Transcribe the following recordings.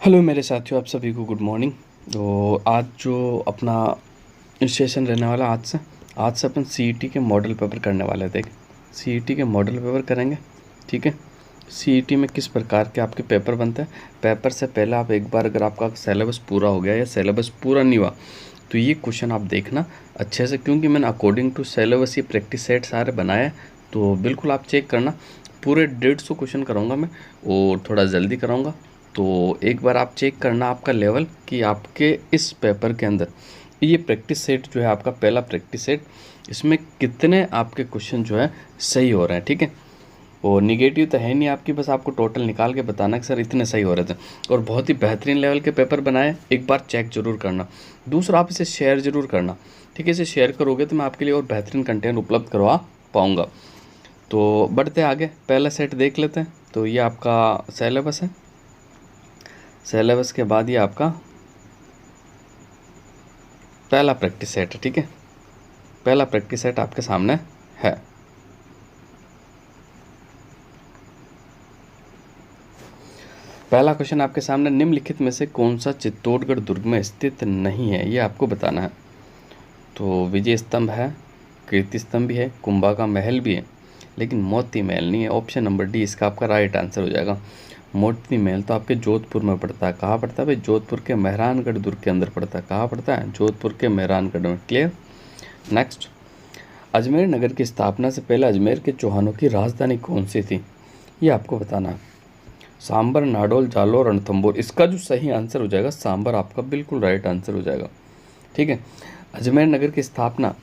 Hello मेरे साथियों, आप सभी को गुड मॉर्निंग। तो आज जो अपना सेशन रहने वाला आज से अपन सीईटी के मॉडल पेपर करने वाले थे। सीईटी के मॉडल पेपर करेंगे, ठीक है। सीईटी में किस प्रकार के आपके पेपर बनते हैं, पेपर से पहले आप एक बार अगर आपका सिलेबस पूरा हो गया या सिलेबस पूरा नहीं हुआ तो ये क्वेश्चन आप देखना अच्छे से, क्योंकि मैंने अकॉर्डिंग टू सिलेबस ये प्रैक्टिस सेट सारे बनाए हैं। तो बिल्कुल आप चेक करना, पूरे 150 क्वेश्चन कराऊंगा मैं और थोड़ा जल्दी कराऊंगा। तो एक बार आप चेक करना आपका लेवल कि आपके इस पेपर के अंदर ये प्रैक्टिस सेट जो है आपका पहला प्रैक्टिस सेट, इसमें कितने आपके क्वेश्चन जो है सही हो रहे हैं, ठीक है। और निगेटिव तो है नहीं आपकी, बस आपको टोटल निकाल के बताना कि सर इतने सही हो रहे थे। और बहुत ही बेहतरीन लेवल के पेपर बनाए, एक बार चेक जरूर करना। दूसरा, आप इसे शेयर जरूर करना, ठीक है। इसे शेयर करोगे तो मैं आपके लिए और बेहतरीन कंटेंट उपलब्ध करवा पाऊँगा। तो बढ़ते आगे, पहला सेट देख लेते हैं। तो ये आपका सिलेबस है, सिलेबस के बाद ये आपका पहला प्रैक्टिस सेट है, ठीक है। पहला प्रैक्टिस सेट आपके सामने है। पहला क्वेश्चन आपके सामने, निम्नलिखित में से कौन सा चित्तौड़गढ़ दुर्ग में स्थित नहीं है, ये आपको बताना है। तो विजय स्तंभ है, कीर्ति स्तंभ भी है, कुंभा का महल भी है, लेकिन मोती महल नहीं है। ऑप्शन नंबर डी इसका आपका राइट आंसर हो जाएगा। मोती महल तो आपके जोधपुर में पड़ता है। कहाँ पड़ता है भाई? जोधपुर के मेहरानगढ़ दुर्ग के अंदर पड़ता है। कहाँ पड़ता है? जोधपुर के मेहरानगढ़ में। क्लियर। नेक्स्ट, अजमेर नगर की स्थापना से पहले अजमेर के चौहानों की राजधानी कौन सी थी, ये आपको बताना है। सांबर, नाडोल, जालोर, रणथंभौर। इसका जो सही आंसर हो जाएगा सांबर, आपका बिल्कुल राइट आंसर हो जाएगा, ठीक है। अजमेर नगर की स्थापना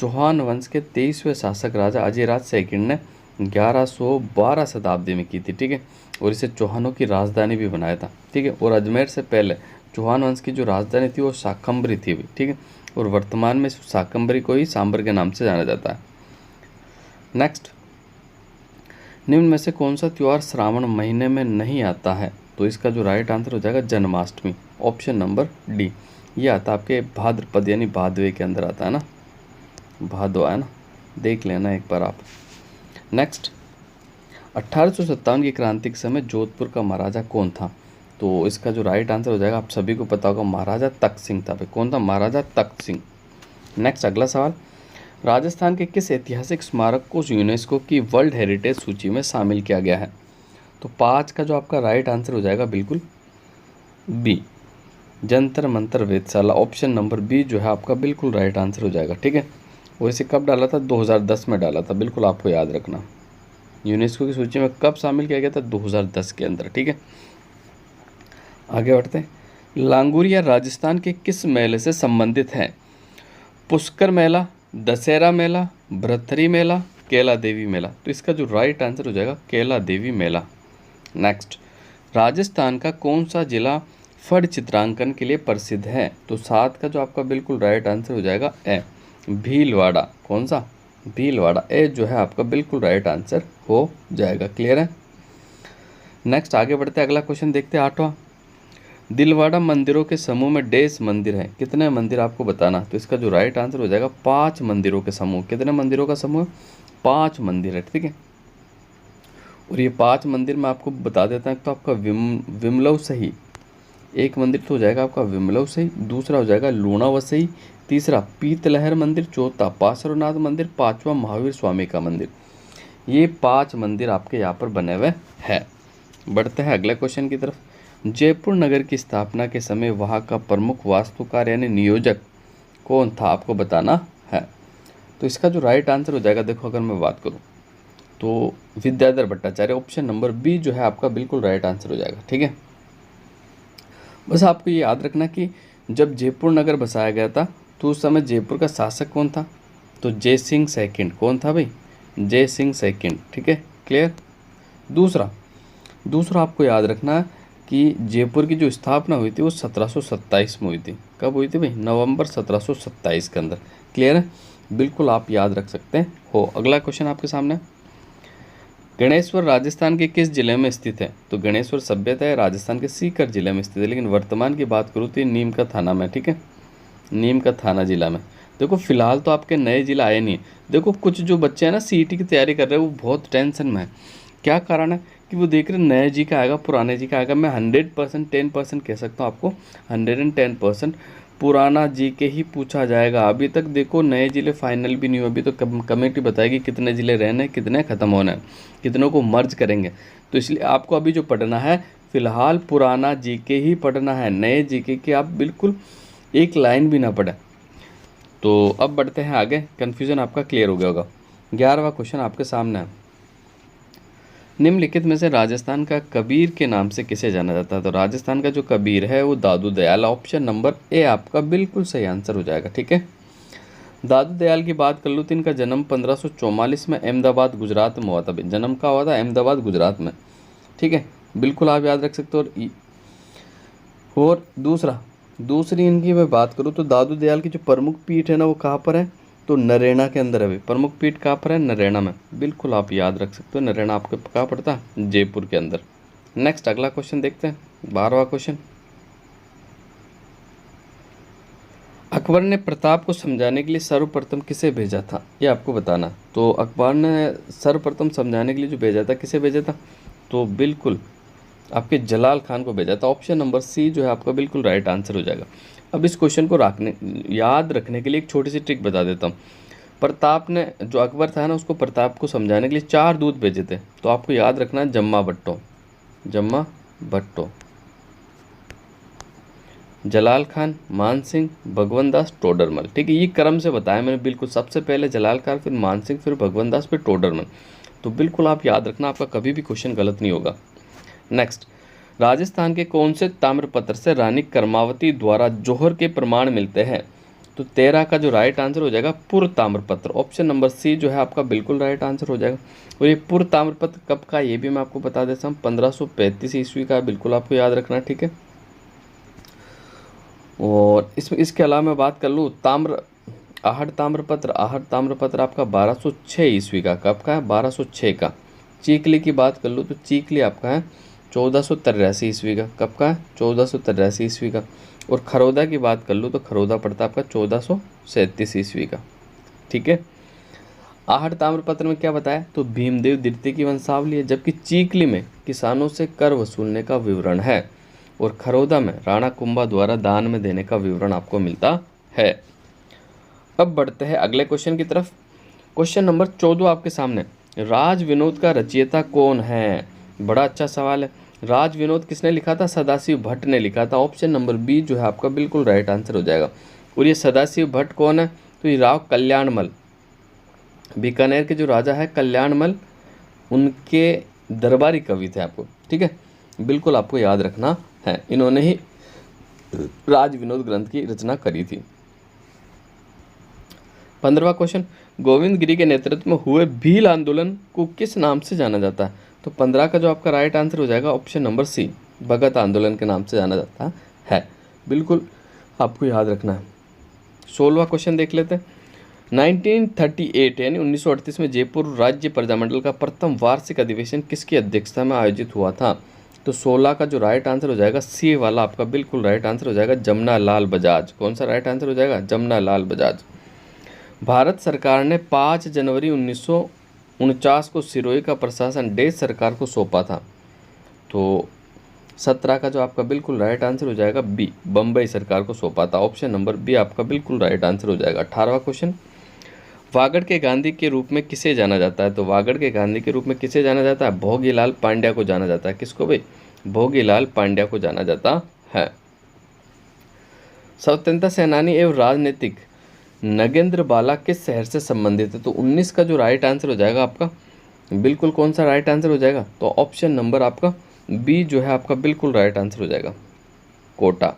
चौहान वंश के 23वें शासक राजा अजयराज सेकंड ने 1112 शताब्दी में की थी, ठीक है। और इसे चौहानों की राजधानी भी बनाया था, ठीक है। और अजमेर से पहले चौहान वंश की जो राजधानी थी वो शाकंभरी थी, ठीक है। और वर्तमान में शाकंभरी को ही सांबर के नाम से जाना जाता है। नेक्स्ट, निम्न में से कौन सा त्यौहार श्रावण महीने में नहीं आता है, तो इसका जो राइट आंसर हो जाएगा जन्माष्टमी। ऑप्शन नंबर डी, ये आता है आपके भाद्रपद यानी भादवे के अंदर आता है ना, भादवा है ना, देख लेना एक बार आप। नेक्स्ट, 1857 की क्रांति के समय जोधपुर का महाराजा कौन था, तो इसका जो राइट आंसर हो जाएगा, आप सभी को पता होगा, महाराजा तख्त सिंह था। कौन था? महाराजा तख्त सिंह। नेक्स्ट, अगला सवाल, राजस्थान के किस ऐतिहासिक स्मारक को यूनेस्को की वर्ल्ड हेरिटेज सूची में शामिल किया गया है, तो 5 का जो आपका राइट आंसर हो जाएगा बिल्कुल बी, जंतर मंतर वेधशाला। ऑप्शन नंबर बी जो है आपका बिल्कुल राइट आंसर हो जाएगा, ठीक है। वो इसे कब डाला था? 2010 में डाला था, बिल्कुल आपको याद रखना। यूनेस्को की सूची में कब शामिल किया गया था? 2010 के अंदर, ठीक है। आगे बढ़ते हैं, लांगुरिया राजस्थान के किस मेले से संबंधित है? पुष्कर मेला, दशहरा मेला, भ्रतरी मेला, कैला देवी मेला। तो इसका जो राइट आंसर हो जाएगा कैला देवी मेला। नेक्स्ट, राजस्थान का कौन सा जिला फड़ चित्रांकन के लिए प्रसिद्ध है, तो 7 का जो आपका बिल्कुल राइट आंसर हो जाएगा ए, भीलवाड़ा। कौन सा? भीलवाड़ा। ए जो है आपका बिल्कुल राइट आंसर हो जाएगा। क्लियर है। नेक्स्ट, आगे बढ़ते हैं, अगला क्वेश्चन देखते हैं, 8वां, दिलवाड़ा मंदिरों के समूह में डेस मंदिर है, कितने मंदिर आपको बताना, तो इसका जो राइट आंसर हो जाएगा 5 मंदिरों के समूह। कितने मंदिरों का समूह? 5 मंदिर है, ठीक है। और ये 5 मंदिर मैं आपको बता देता हूँ। तो आपका विमलव सही एक मंदिर तो हो जाएगा आपका विमलव सही, दूसरा हो जाएगा लूणावसई, तीसरा पीतलहर मंदिर, चौथा पार्श्वनाथ मंदिर, 5वां महावीर स्वामी का मंदिर। ये 5 मंदिर आपके यहाँ पर बने हुए हैं। बढ़ते हैं अगले क्वेश्चन की तरफ, जयपुर नगर की स्थापना के समय वहाँ का प्रमुख वास्तुकार यानी नियोजक कौन था, आपको बताना है। तो इसका जो राइट आंसर हो जाएगा, देखो अगर मैं बात करूँ तो Vidyadhar Bhattacharya. Option number B जो है आपका बिल्कुल राइट आंसर हो जाएगा, ठीक है। बस आपको ये याद रखना कि जब जयपुर नगर बसाया गया था तो उस समय जयपुर का शासक कौन था, तो जय सिंह सेकंड। कौन था भाई? जय सिंह सेकंड, ठीक है। क्लियर। दूसरा आपको याद रखना कि जयपुर की जो स्थापना हुई थी वो 1727 में हुई थी। कब हुई थी भाई? नवंबर 1727 के अंदर। क्लियर है, बिल्कुल आप याद रख सकते हो। अगला क्वेश्चन आपके सामने, गणेश्वर राजस्थान के किस जिले में स्थित है, तो गणेश्वर सभ्यता है राजस्थान के सीकर जिले में स्थित है, लेकिन वर्तमान की बात करूँ तो ये नीम का थाना में, ठीक है, नीम का थाना जिला में। देखो फिलहाल तो आपके नए जिला आए नहीं। देखो कुछ जो बच्चे हैं ना सीईटी की तैयारी कर रहे हैं वो बहुत टेंशन में है। क्या कारण है कि वो देख रहे नए जी का आएगा पुराने जी का आएगा। मैं 100% 10% कह सकता हूँ आपको, 110% पुराना जी के ही पूछा जाएगा। अभी तक देखो नए जिले फाइनल भी नहीं हुए, अभी तो कमेटी बताएगी कितने ज़िले रहने, कितने ख़त्म होना है, कितनों को मर्ज करेंगे। तो इसलिए आपको अभी जो पढ़ना है फ़िलहाल पुराना जीके ही पढ़ना है, नए जीके के आप बिल्कुल एक लाइन भी ना पढ़ें। तो अब बढ़ते हैं आगे, कन्फ्यूज़न आपका क्लियर हो गया होगा। 11वां क्वेश्चन आपके सामने है, निम्नलिखित में से राजस्थान का कबीर के नाम से किसे जाना जाता है? तो राजस्थान का जो कबीर है वो दादू दयाल, ऑप्शन नंबर ए आपका बिल्कुल सही आंसर हो जाएगा। ठीक है, दादू दयाल की बात कर लूँ तो इनका जन्म 1544 में अहमदाबाद गुजरात में हुआ था। जन्म का हुआ था अहमदाबाद गुजरात में। ठीक है, बिल्कुल आप याद रख सकते हो। और दूसरी इनकी मैं बात करूँ तो दादू दयाल की जो प्रमुख पीठ है ना वो कहाँ पर है? तो नरेना के अंदर है। प्रमुख पीठ कहाँ पर है? नरेना में। बिल्कुल आप याद रख सकते हो, नरेना आपके कहाँ पड़ता है? जयपुर के अंदर। नेक्स्ट अगला क्वेश्चन देखते हैं, 12वां क्वेश्चन। अकबर ने प्रताप को समझाने के लिए सर्वप्रथम किसे भेजा था? ये आपको बताना। तो अकबर ने सर्वप्रथम समझाने के लिए जो भेजा था, किसे भेजा था? तो बिल्कुल आपके जलाल खान को भेजा था। ऑप्शन नंबर सी जो है आपका बिल्कुल राइट आंसर हो जाएगा। अब इस क्वेश्चन को याद रखने के लिए एक छोटी सी ट्रिक बता देता हूँ। प्रताप ने, जो अकबर था ना, उसको प्रताप को समझाने के लिए 4 दूत भेजे थे। तो आपको याद रखना है जम्मा भट्टो, जलाल खान, मान सिंह, भगवंत दास, टोडरमल। ठीक है, ये क्रम से बताया मैंने बिल्कुल। सबसे पहले जलाल खान, फिर मान सिंह, फिर भगवंत दास, फिर टोडरमल। तो बिल्कुल आप याद रखना, आपका कभी भी क्वेश्चन गलत नहीं होगा। नेक्स्ट, राजस्थान के कौन से ताम्रपत्र से रानी कर्मावती द्वारा जोहर के प्रमाण मिलते हैं? तो 13 का जो राइट आंसर हो जाएगा पूर्व ताम्रपत्र। ऑप्शन नंबर सी जो है आपका बिल्कुल राइट आंसर हो जाएगा। और ये पूर्व ताम्रपत्र कब का, ये भी मैं आपको बता देता हूँ, 1535 ईस्वी का। बिल्कुल आपको याद रखना है। ठीक है, और इसके अलावा मैं बात कर लूँ आहट ताम्रपत्र आपका 1206 ईस्वी का। कब का है? 1206 का। चीकली की बात कर लूँ तो चीकली आपका है 1483 ईस्वी का। कब का है? 1483 ईस्वी का। और खरोदा की बात कर लूँ तो खरोदा पड़ता है आपका 1437 ईस्वी का। ठीक है, आहट ताम्रपत्र में क्या बताया? तो भीमदेव द्वितीय की वंशावली है, जबकि चीकली में किसानों से कर वसूलने का विवरण है, और खरोदा में राणा कुंभा द्वारा दान में देने का विवरण आपको मिलता है। अब बढ़ते हैं अगले क्वेश्चन की तरफ। क्वेश्चन नंबर 14 आपके सामने, राज विनोद का रचयिता कौन है? बड़ा अच्छा सवाल है। राज विनोद किसने लिखा था? सदाशिव भट्ट ने लिखा था। ऑप्शन नंबर बी जो है आपका बिल्कुल राइट आंसर हो जाएगा। और ये सदाशिव भट्ट कौन है? तो ये राव कल्याणमल, बीकानेर के जो राजा है कल्याणमल, उनके दरबारी कवि थे आपको। ठीक है, बिल्कुल आपको याद रखना है, इन्होंने ही राज विनोद ग्रंथ की रचना करी थी। 15वां क्वेश्चन, गोविंद गिरी के नेतृत्व में हुए भील आंदोलन को किस नाम से जाना जाता है? तो 15 का जो आपका राइट आंसर हो जाएगा ऑप्शन नंबर सी, भगत आंदोलन के नाम से जाना जाता है। बिल्कुल आपको याद रखना है। 16वां क्वेश्चन देख लेते हैं। 1938 यानी 1938 में जयपुर राज्य प्रजामंडल का प्रथम वार्षिक अधिवेशन किसकी अध्यक्षता में आयोजित हुआ था? तो 16 का जो राइट आंसर हो जाएगा सी वाला आपका बिल्कुल राइट आंसर हो जाएगा, जमुना लाल बजाज। कौन सा राइट आंसर हो जाएगा? जमुना लाल बजाज। भारत सरकार ने 5 जनवरी 1949 को सिरोही का प्रशासन देश सरकार को सौंपा था। तो 17 का जो आपका बिल्कुल राइट आंसर हो जाएगा बी, बम्बई सरकार को सौंपा था। ऑप्शन नंबर बी आपका बिल्कुल राइट आंसर हो जाएगा। 18वां क्वेश्चन, वागड़ के गांधी के रूप में किसे जाना जाता है? तो वागड़ के गांधी के रूप में किसे जाना जाता है? भोगीलाल पांड्या को जाना जाता है। किसको भाई? भोगीलाल पांड्या को जाना जाता है। स्वतंत्रता सेनानी एवं राजनीतिक नगेंद्र बाला किस शहर से संबंधित है? तो 19 का जो राइट आंसर हो जाएगा आपका बिल्कुल कौन सा राइट आंसर हो जाएगा? तो ऑप्शन नंबर आपका बी जो है आपका बिल्कुल राइट आंसर हो जाएगा, कोटा।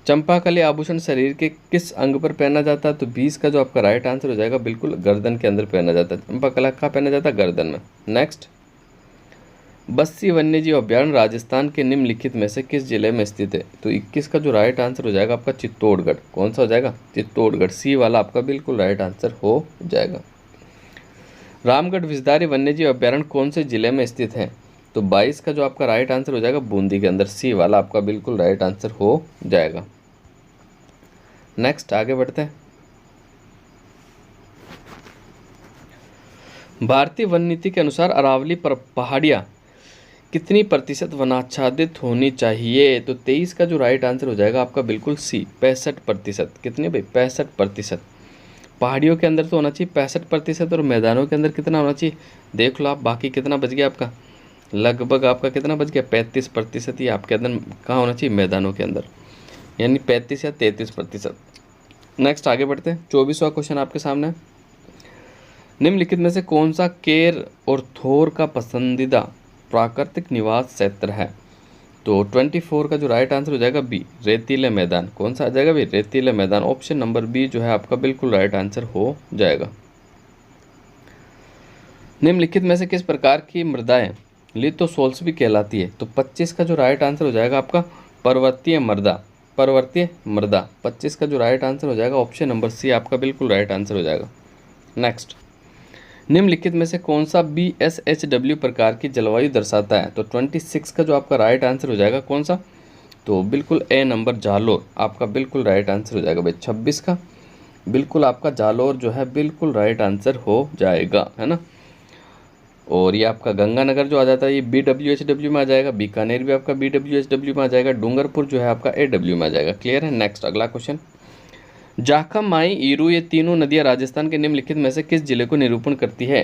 चंपाकली आभूषण शरीर के किस अंग पर पहना जाता है? तो 20 का जो आपका राइट आंसर हो जाएगा बिल्कुल गर्दन के अंदर पहना जाता है। चंपाकला कहाँ पहना जाता है? गर्दन में। नेक्स्ट, बस्सी वन्यजीव अभ्यारण्य राजस्थान के निम्नलिखित में से किस जिले में स्थित है? तो 21 का जो राइट आंसर हो जाएगा आपका चित्तौड़गढ़। कौन सा हो जाएगा? चित्तौड़गढ़। सी वाला आपका बिल्कुल राइट आंसर हो जाएगा। रामगढ़ विषधारी वन्यजीव अभ्यारण्य कौन से जिले में स्थित है? तो 22 का जो आपका राइट आंसर हो जाएगा बूंदी के अंदर। सी वाला आपका बिल्कुल राइट आंसर हो जाएगा। नेक्स्ट आगे बढ़ते हैं। भारतीय वन नीति के अनुसार अरावली पर पहाड़ियाँ कितनी प्रतिशत वनाच्छादित होनी चाहिए? तो 23 का जो राइट आंसर हो जाएगा आपका बिल्कुल सी, 65%। कितनी भाई? 65%। पहाड़ियों के अंदर तो होना चाहिए 65%, और मैदानों के अंदर कितना होना चाहिए देख लो आप। बाकी कितना बच गया आपका? लगभग आपका कितना बच गया? 35%। ही आपके अंदर कहाँ होना चाहिए? मैदानों के अंदर, यानी 35 या 33%। नेक्स्ट आगे बढ़ते हैं। 24वां क्वेश्चन आपके सामने है। निम्नलिखित में से कौन सा केर और थोर का पसंदीदा प्राकृतिक निवास क्षेत्र है? तो 24 का जो राइट आंसर हो जाएगा बी, रेतीले मैदान। कौन सा आ जाएगा भाई? रेतीले मैदान। ऑप्शन नंबर बी जो है आपका बिल्कुल राइट आंसर हो जाएगा। निम्नलिखित में से किस प्रकार की मृदाएं लिथोसोल्स भी कहलाती है? तो 25 का जो राइट आंसर हो जाएगा आपका पर्वतीय मृदा। पर्वतीय मृदा 25 का जो राइट आंसर हो जाएगा ऑप्शन नंबर सी आपका बिल्कुल राइट आंसर हो जाएगा। नेक्स्ट, निम्नलिखित में से कौन सा BSHW प्रकार की जलवायु दर्शाता है? तो 26 का जो आपका राइट आंसर हो जाएगा कौन सा? तो बिल्कुल ए नंबर जालोर आपका बिल्कुल राइट आंसर हो जाएगा भाई। 26 का बिल्कुल आपका जालोर जो है बिल्कुल राइट आंसर हो जाएगा, है ना। और ये आपका गंगानगर जो आ जाता है ये BWHW में आ जाएगा। बीकानेर भी आपका BWHW में आ जाएगा। डूंगरपुर जो है आपका AW में आ जाएगा। क्लियर है। नेक्स्ट अगला क्वेश्चन, जाखम, माई, ईरू ये तीनों नदियाँ राजस्थान के निम्नलिखित में से किस जिले को निरूपण करती है?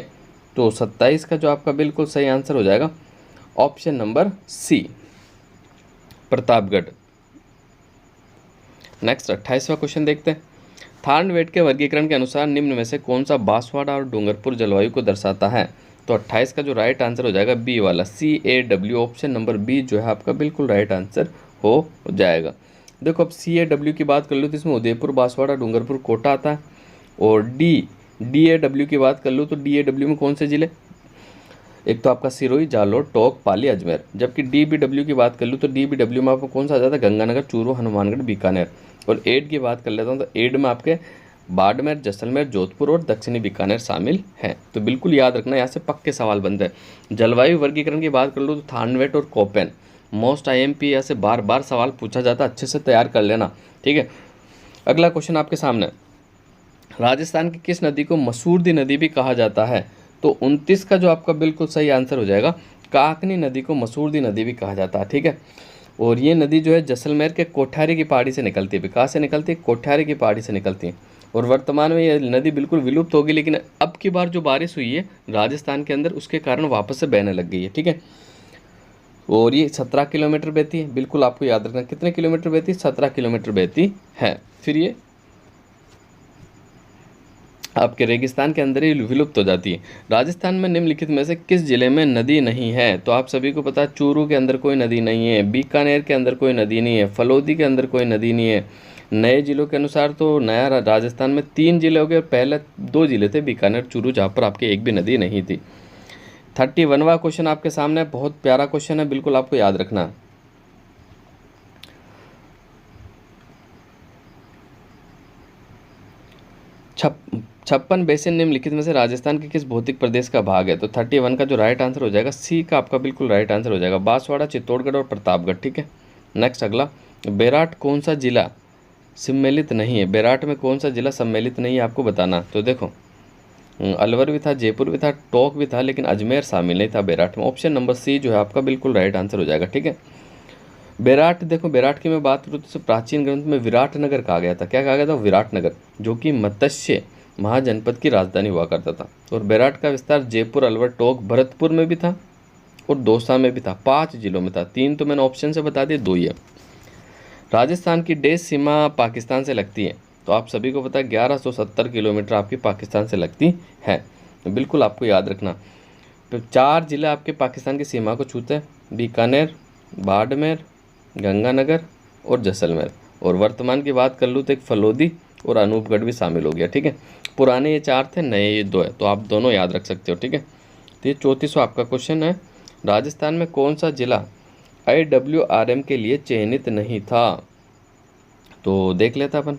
तो 27 का जो आपका बिल्कुल सही आंसर हो जाएगा option number C, Pratapgarh. Next 28वां क्वेश्चन देखते हैं। थार्नवेट के वर्गीकरण के अनुसार निम्न में से कौन सा बांसवाड़ा और डूंगरपुर जलवायु को दर्शाता है? तो 28 का जो राइट आंसर हो जाएगा बी वाला, CAW। ऑप्शन नंबर बी जो है आपका बिल्कुल राइट आंसर हो जाएगा। देखो अब CAW की बात कर लो तो इसमें उदयपुर, बांसवाड़ा, डूंगरपुर, कोटा आता है। और DAW की बात कर लो तो DAW में कौन से जिले? एक तो आपका सिरोही, जालोर, टोंक, पाली, अजमेर। जबकि DBW की बात कर लूँ तो DBW में आपको कौन सा आ जाता है? गंगानगर, चूरू, हनुमानगढ़, बीकानेर। और एड की बात कर लेता हूँ तो एड में आपके बाड़मेर, जैसलमेर, जोधपुर और दक्षिणी बीकानेर शामिल हैं। तो बिल्कुल याद रखना, यहाँ से पक्के सवाल बनते हैं। जलवायु वर्गीकरण की बात कर लो तो थार्नवेट और कोपेन मोस्ट IMP यहाँ से बार बार सवाल पूछा जाता है, अच्छे से तैयार कर लेना, ठीक है। अगला क्वेश्चन आपके सामने, राजस्थान की किस नदी को मसूरदी नदी भी कहा जाता है? तो 29 का जो आपका बिल्कुल सही आंसर हो जाएगा काकनी नदी को मसूरदी नदी भी कहा जाता है, ठीक है। और ये नदी जो है जैसलमेर के कोठारी की पहाड़ी से निकलती है। कहाँ से निकलती है? कोठारी की पहाड़ी से निकलती है। और वर्तमान में ये नदी बिल्कुल विलुप्त होगी, लेकिन अब की बार जो बारिश हुई है राजस्थान के अंदर उसके कारण वापस से बहने लग गई है, ठीक है। और ये 17 किलोमीटर बहती है, बिल्कुल आपको याद रखना। कितने किलोमीटर बहती है? 17 किलोमीटर बहती है। फिर ये आपके रेगिस्तान के अंदर ही विलुप्त हो जाती है। राजस्थान में निम्नलिखित में से किस जिले में नदी नहीं है? तो आप सभी को पता है चूरू के अंदर कोई नदी नहीं है, बीकानेर के अंदर कोई नदी नहीं है, फलोदी के अंदर कोई नदी नहीं है। नए जिलों के अनुसार तो नया राजस्थान में 3 जिले हो गए और पहले 2 जिले थे बीकानेर, चूरू, जहाँ पर आपके एक भी नदी नहीं थी। 31वां क्वेश्चन आपके सामने, बहुत प्यारा क्वेश्चन है, बिल्कुल आपको याद रखना है। छप्पन बेसिन निम्नलिखित में से राजस्थान के किस भौतिक प्रदेश का भाग है? तो 31 का जो राइट आंसर हो जाएगा सी का आपका बिल्कुल राइट आंसर हो जाएगा, बांसवाड़ा, चित्तौड़गढ़ और प्रतापगढ़, ठीक है। नेक्स्ट अगला, बेराट कौन सा जिला सम्मिलित नहीं है? बेराट में कौन सा जिला सम्मिलित नहीं है आपको बताना। तो देखो अलवर भी था, जयपुर भी था, टोंक भी था, लेकिन अजमेर शामिल नहीं था बेराट में। ऑप्शन नंबर सी जो है आपका बिल्कुल राइट आंसर हो जाएगा, ठीक है। बेराट, देखो बेराट की मैं बात करूँ तो प्राचीन ग्रंथ में विराटनगर कहा गया था। क्या कहा गया था? विराटनगर, जो कि मत्स्य महाजनपद की राजधानी हुआ करता था। और बेराट का विस्तार जयपुर, अलवर, टोंक, भरतपुर में भी था और दौसा में भी था। 5 जिलों में था। 3 तो मैंने ऑप्शन से बता दिए, 2 ही है। राजस्थान की देश सीमा पाकिस्तान से लगती है, तो आप सभी को पता है 1170 किलोमीटर आपकी पाकिस्तान से लगती है। तो बिल्कुल आपको याद रखना। तो 4 जिले आपके पाकिस्तान की सीमा को छूते हैं, बीकानेर, बाड़मेर, गंगानगर और जैसलमेर। और वर्तमान की बात कर लूँ तो एक फलोदी और अनूपगढ़ भी शामिल हो गया, ठीक है। पुराने ये 4 थे, नए ये 2 है, तो आप दोनों याद रख सकते हो, ठीक है। तो ये 34वां आपका क्वेश्चन है, राजस्थान में कौन सा जिला IWRM के लिए चयनित नहीं था? तो देख लेता अपन।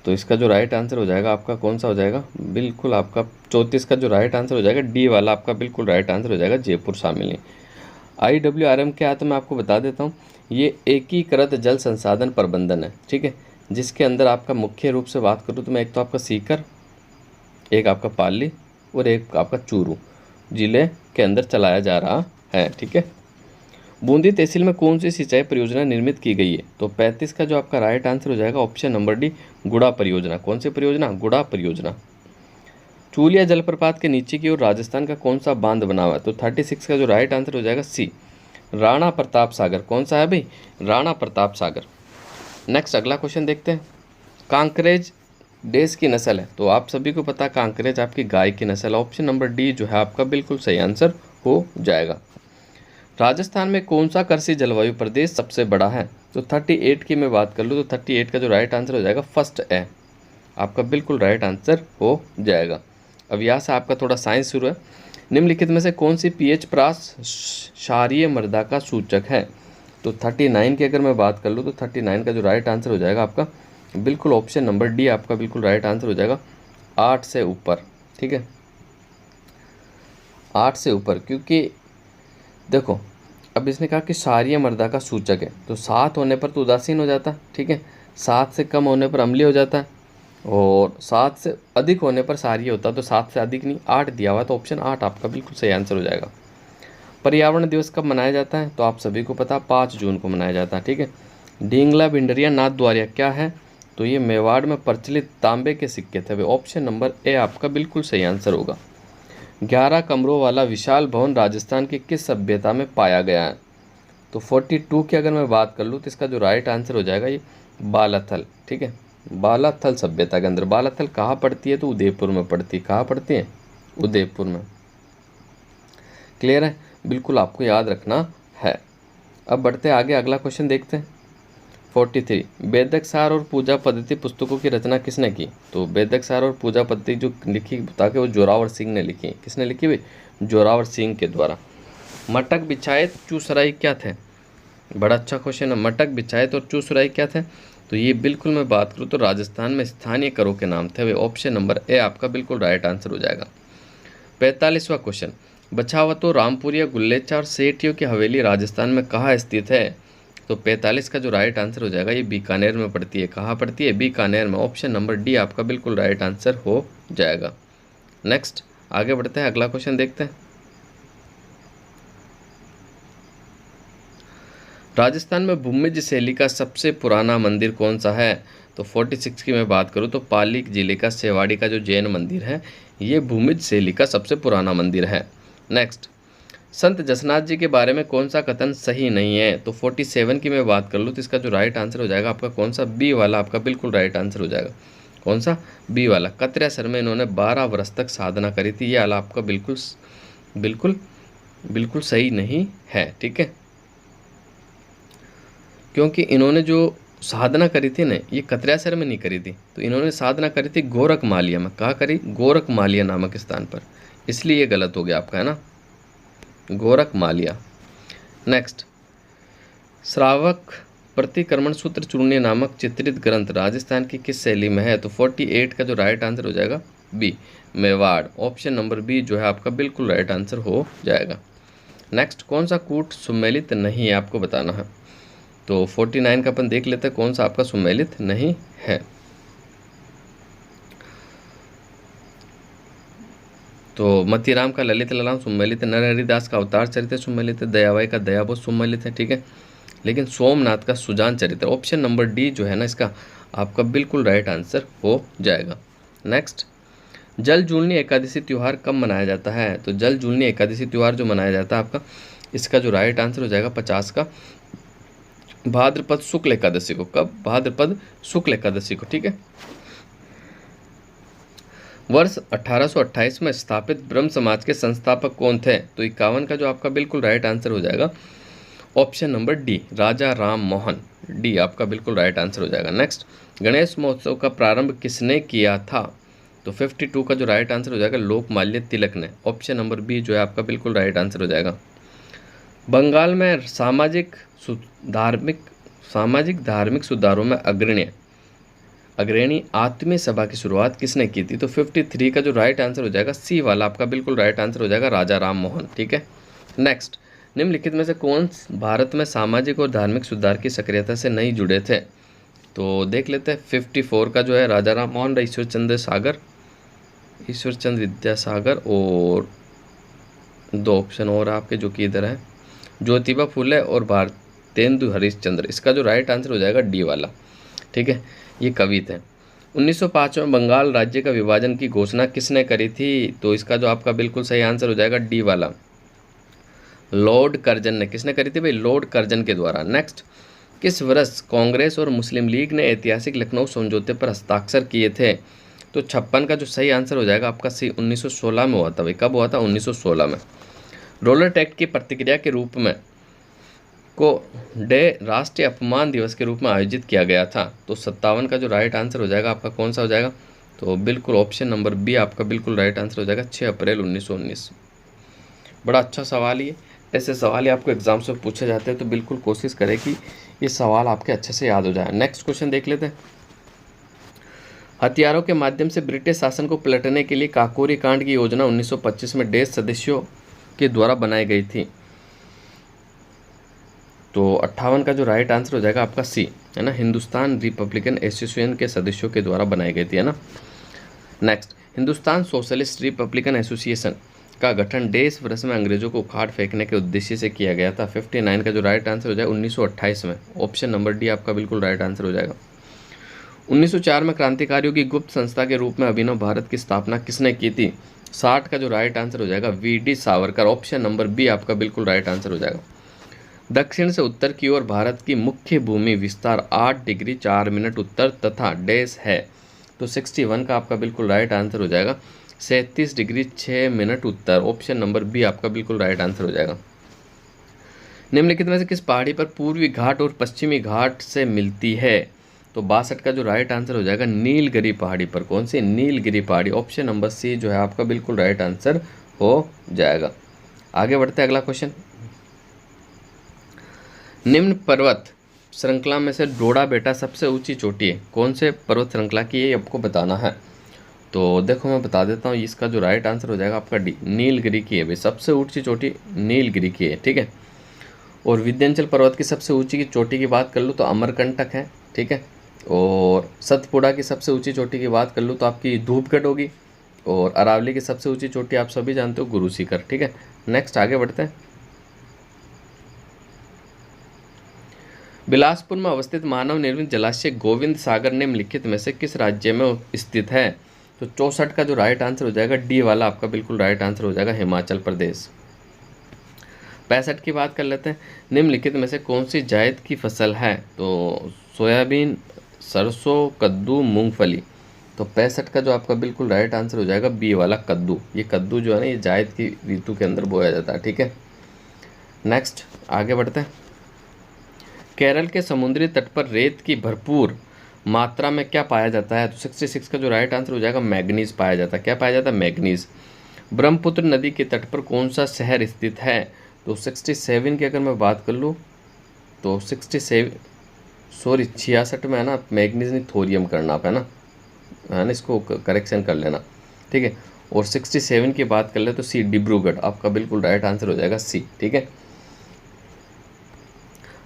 तो इसका जो राइट आंसर हो जाएगा आपका कौन सा हो जाएगा? बिल्कुल आपका 34 का जो राइट आंसर हो जाएगा डी वाला आपका बिल्कुल राइट आंसर हो जाएगा, जयपुर शामिल नहीं। IWRM क्या है तो मैं आपको बता देता हूँ। ये एकीकृत जल संसाधन प्रबंधन है, ठीक है, जिसके अंदर आपका मुख्य रूप से बात करूँ तो मैं एक तो आपका सीकर, एक आपका पाली और एक आपका चूरू जिले के अंदर चलाया जा रहा है। ठीक है। बूंदी तहसील में कौन सी सिंचाई परियोजना निर्मित की गई है? तो 35 का जो आपका राइट आंसर हो जाएगा ऑप्शन नंबर डी, गुड़ा परियोजना। कौन सी परियोजना? गुड़ा परियोजना। चूलिया जलप्रपात के नीचे की ओर राजस्थान का कौन सा बांध बना हुआ है? तो 36 का जो राइट आंसर हो जाएगा सी, राणा प्रताप सागर। कौन सा है भाई? राणा प्रताप सागर। नेक्स्ट अगला क्वेश्चन देखते हैं। कांकरेज देश की नस्ल है? तो आप सभी को पता है कांकरेज आपकी गाय की नस्ल है। ऑप्शन नंबर डी जो है आपका बिल्कुल सही आंसर हो जाएगा। राजस्थान में कौन सा कृषि जलवायु प्रदेश सबसे बड़ा है? तो 38 की मैं बात कर लूँ तो 38 का जो राइट आंसर हो जाएगा फर्स्ट ए, आपका बिल्कुल राइट आंसर हो जाएगा। अब यहाँ से आपका थोड़ा साइंस शुरू है। निम्नलिखित में से कौन सी पीएच प्रास क्षारीय मृदा का सूचक है? तो 39 की अगर मैं बात कर लूँ तो 39 का जो राइट आंसर हो जाएगा आपका बिल्कुल ऑप्शन नंबर डी, आपका बिल्कुल राइट आंसर हो जाएगा 8 से ऊपर। ठीक है, 8 से ऊपर, क्योंकि देखो अब इसने कहा कि क्षारीय मृदा का सूचक है, तो 7 होने पर तो उदासीन हो जाता है। ठीक है, 7 से कम होने पर अम्लीय हो जाता है, और 7 से अधिक होने पर क्षारीय होता है। तो 7 से अधिक नहीं, 8 दिया हुआ है, तो ऑप्शन 8 आपका बिल्कुल सही आंसर हो जाएगा। पर्यावरण दिवस कब मनाया जाता है? तो आप सभी को पता 5 जून को मनाया जाता है। ठीक है। ढींगला भिंडरिया नाथ द्वारिया क्या है? तो ये मेवाड़ में प्रचलित तांबे के सिक्के थे। ऑप्शन नंबर ए आपका बिल्कुल सही आंसर होगा। 11 कमरों वाला विशाल भवन राजस्थान की किस सभ्यता में पाया गया है? तो 42 की अगर मैं बात कर लूँ तो इसका जो राइट आंसर हो जाएगा ये बालाथल। ठीक है, बालाथल सभ्यता के अंदर। बालाथल कहाँ पड़ती है? तो उदयपुर में पड़ती है। कहाँ पड़ती है? उदयपुर में। क्लियर है? बिल्कुल आपको याद रखना है। अब बढ़ते आगे, अगला क्वेश्चन देखते हैं। 43 वेदक सार और पूजा पद्धति पुस्तकों की रचना किसने की? तो वेदक सार और पूजा पद्धति जो लिखी ताकि वो जोरावर सिंह ने लिखी। किसने लिखी भाई? जोरावर सिंह के द्वारा। मटक बिछायत चूसराई क्या थे? बड़ा अच्छा क्वेश्चन है। मटक बिछायत और चूसराई क्या थे? तो ये बिल्कुल मैं बात करूँ तो राजस्थान में स्थानीय करों के नाम थे वे। ऑप्शन नंबर ए आपका बिल्कुल राइट आंसर हो जाएगा। 45वां क्वेश्चन, बछावतो, रामपुरिया, गुल्लेचा और सेठियों की हवेली राजस्थान में कहाँ स्थित है? तो 45 का जो राइट आंसर हो जाएगा ये बीकानेर में पड़ती है। कहाँ पड़ती है? बीकानेर में। ऑप्शन नंबर डी आपका बिल्कुल राइट आंसर हो जाएगा। नेक्स्ट आगे बढ़ते हैं, अगला क्वेश्चन देखते हैं। राजस्थान में भूमिज शैली का सबसे पुराना मंदिर कौन सा है? तो 46 की मैं बात करूँ तो पाली जिले का सेवाड़ी का जो जैन मंदिर है ये भूमिज शैली का सबसे पुराना मंदिर है। नेक्स्ट, संत जसनाथ जी के बारे में कौन सा कथन सही नहीं है? तो 47 की मैं बात कर लूँ तो इसका जो राइट आंसर हो जाएगा आपका कौन सा? बी वाला आपका बिल्कुल राइट आंसर हो जाएगा। कौन सा? बी वाला। कतरियासर में इन्होंने 12 वर्ष तक साधना करी थी। ये वाला आपका बिल्कुल बिल्कुल बिल्कुल सही नहीं है। ठीक है, क्योंकि इन्होंने जो साधना करी थी ना ये कतरियासर में नहीं करी थी, तो इन्होंने साधना करी थी गोरखमालिया में। कहाँ करी? गोरखमालिया नामक स्थान पर। इसलिए ये गलत हो गया आपका, है ना, गोरखमालिया। नेक्स्ट, श्रावक प्रतिक्रमण सूत्र चूर्णी नामक चित्रित ग्रंथ राजस्थान की किस शैली में है? तो 48 का जो राइट आंसर हो जाएगा B, Mewar. Option number B जो है आपका बिल्कुल राइट आंसर हो जाएगा। नेक्स्ट, कौन सा कूट सुमेलित नहीं है आपको बताना है। तो 49 का अपन देख लेते हैं कौन सा आपका सुमेलित नहीं है। तो मतीराम का ललित ललाम सुमेलित है, नरहरिदास का अवतार चरित्र सुमेलित है, दयाबाई का दयाबोध सुमेलित है। ठीक है, लेकिन सोमनाथ का सुजान चरित्र, ऑप्शन नंबर डी जो है ना इसका आपका बिल्कुल राइट आंसर हो जाएगा। नेक्स्ट, जल जूलनी एकादशी त्यौहार कब मनाया जाता है? तो जल जूलनी एकादशी त्यौहार जो मनाया जाता है आपका इसका जो राइट आंसर हो जाएगा 50 का भाद्रपद शुक्ल एकादशी को। कब? भाद्रपद शुक्ल एकादशी को। ठीक है, वर्ष 1828 में स्थापित ब्रह्म समाज के संस्थापक कौन थे? तो 51 का जो आपका बिल्कुल राइट आंसर हो जाएगा ऑप्शन नंबर डी, राजा राम मोहन। डी आपका बिल्कुल राइट आंसर हो जाएगा। नेक्स्ट, गणेश महोत्सव का प्रारंभ किसने किया था? तो 52 का जो राइट आंसर हो जाएगा लोकमान्य तिलक ने। ऑप्शन नंबर बी जो है आपका बिल्कुल राइट आंसर हो जाएगा। बंगाल में सामाजिक धार्मिक सुधारों में अग्रणी आत्मीय सभा की शुरुआत किसने की थी? तो 53 का जो राइट आंसर हो जाएगा सी वाला आपका बिल्कुल राइट आंसर हो जाएगा राजा राम मोहन। ठीक है, नेक्स्ट, निम्नलिखित में से कौन भारत में सामाजिक और धार्मिक सुधार की सक्रियता से नहीं जुड़े थे? तो देख लेते हैं। 54 का जो है राजा राम मोहन, ईश्वर चंद्र सागर, ईश्वरचंद्र विद्यासागर और दो ऑप्शन और आपके जो कि इधर है, ज्योतिबा फुले और भारतेंदु हरिश्चंद्र। इसका जो राइट आंसर हो जाएगा डी वाला, ठीक है, ये कवि थे। 1905 में बंगाल राज्य का विभाजन की घोषणा किसने करी थी? तो इसका जो आपका बिल्कुल सही आंसर हो जाएगा डी वाला, लॉर्ड कर्जन ने। किसने करी थी भाई? लॉर्ड कर्जन के द्वारा। नेक्स्ट, किस वर्ष कांग्रेस और मुस्लिम लीग ने ऐतिहासिक लखनऊ समझौते पर हस्ताक्षर किए थे? तो 56 का जो सही आंसर हो जाएगा आपका सी 1916 में हुआ था भाई। कब हुआ था? 1916 में। रोलर टैक्ट की प्रतिक्रिया के रूप में को डे राष्ट्रीय अपमान दिवस के रूप में आयोजित किया गया था। तो 57 का जो राइट आंसर हो जाएगा आपका कौन सा हो जाएगा? तो बिल्कुल ऑप्शन नंबर बी आपका बिल्कुल राइट आंसर हो जाएगा, 6 अप्रैल 1919। बड़ा अच्छा सवाल ये, ऐसे सवाल ही आपको एग्जाम से पूछे जाते हैं, तो बिल्कुल कोशिश करें कि ये सवाल आपके अच्छे से याद हो जाए। नेक्स्ट क्वेश्चन देख लेते हैं। हथियारों के माध्यम से ब्रिटिश शासन को पलटने के लिए काकोरी कांड की योजना 1925 में देश सदस्यों के द्वारा बनाई गई थी। तो 58 का जो राइट आंसर हो जाएगा आपका सी, है ना, हिंदुस्तान रिपब्लिकन एसोसिएशन के सदस्यों के द्वारा बनाई गई थी, है ना। Next, Hindustan socialist Republican association का गठन देश वर्ष में अंग्रेजों को उखाड़ फेंकने के उद्देश्य से किया गया था। 59 का जो राइट आंसर हो जाएगा 1928 में, ऑप्शन नंबर डी आपका बिल्कुल राइट आंसर हो जाएगा। 1904 में क्रांतिकारियों की गुप्त संस्था के रूप में अभिनव भारत की स्थापना किसने की थी? 60 का जो राइट आंसर हो जाएगा V D. Savarkar, option number B आपका बिल्कुल राइट आंसर हो जाएगा। दक्षिण से उत्तर की ओर भारत की मुख्य भूमि विस्तार 8 डिग्री 4 मिनट उत्तर तथा डैश है। तो 61 का आपका बिल्कुल राइट आंसर हो जाएगा 37 डिग्री 6 मिनट उत्तर, ऑप्शन नंबर बी आपका बिल्कुल राइट आंसर हो जाएगा। निम्नलिखित में से किस पहाड़ी पर पूर्वी घाट और पश्चिमी घाट से मिलती है? तो 62 का जो राइट आंसर हो जाएगा नीलगिरी पहाड़ी पर। कौन सी? नीलगिरी पहाड़ी, ऑप्शन नंबर सी जो है आपका बिल्कुल राइट आंसर हो जाएगा। आगे बढ़ते हैं, अगला क्वेश्चन। निम्न पर्वत श्रृंखला में से डोडा बेटा सबसे ऊंची चोटी है, कौन से पर्वत श्रृंखला की है, आपको बताना है। तो देखो मैं बता देता हूँ, इसका जो राइट आंसर हो जाएगा आपका डी, नीलगिरी की है भाई। सबसे ऊंची चोटी नीलगिरी की है, ठीक है। और विंध्याचल पर्वत की सबसे ऊंची की चोटी की बात कर लूँ तो अमरकंटक है, ठीक है। और सतपुड़ा की सबसे ऊंची चोटी की बात कर लूँ तो आपकी धूपगढ़ होगी। और अरावली की सबसे ऊंची चोटी आप सभी जानते हो, गुरु शिखर, ठीक है। नेक्स्ट आगे बढ़ते हैं। बिलासपुर में अवस्थित मानव निर्मित जलाशय गोविंद सागर निम्नलिखित में से किस राज्य में स्थित है? तो 64 का जो राइट आंसर हो जाएगा डी वाला आपका बिल्कुल राइट आंसर हो जाएगा, हिमाचल प्रदेश। 65 की बात कर लेते हैं। निम्नलिखित में से कौन सी जायद की फसल है? तो सोयाबीन, सरसों, कद्दू, मूंगफली। तो 65 का जो आपका बिल्कुल राइट आंसर हो जाएगा बी वाला, कद्दू। ये कद्दू जो है ना, ये जायद की ऋतु के अंदर बोया जाता है, ठीक है। नेक्स्ट आगे बढ़ते हैं। केरल के समुद्री तट पर रेत की भरपूर मात्रा में क्या पाया जाता है? तो 66 का जो राइट आंसर हो जाएगा मैग्नीज पाया जाता है। क्या पाया जाता है? मैग्नीज। ब्रह्मपुत्र नदी के तट पर कौन सा शहर स्थित है? तो 67 की अगर मैं बात कर लूँ तो 66 में है ना, मैग्नीज नहीं थोरियम करना आप, है ना, इसको करेक्शन कर लेना, ठीक है। और 67 की बात कर ले तो सी, डिब्रूगढ़ आपका बिल्कुल राइट आंसर हो जाएगा सी, ठीक है।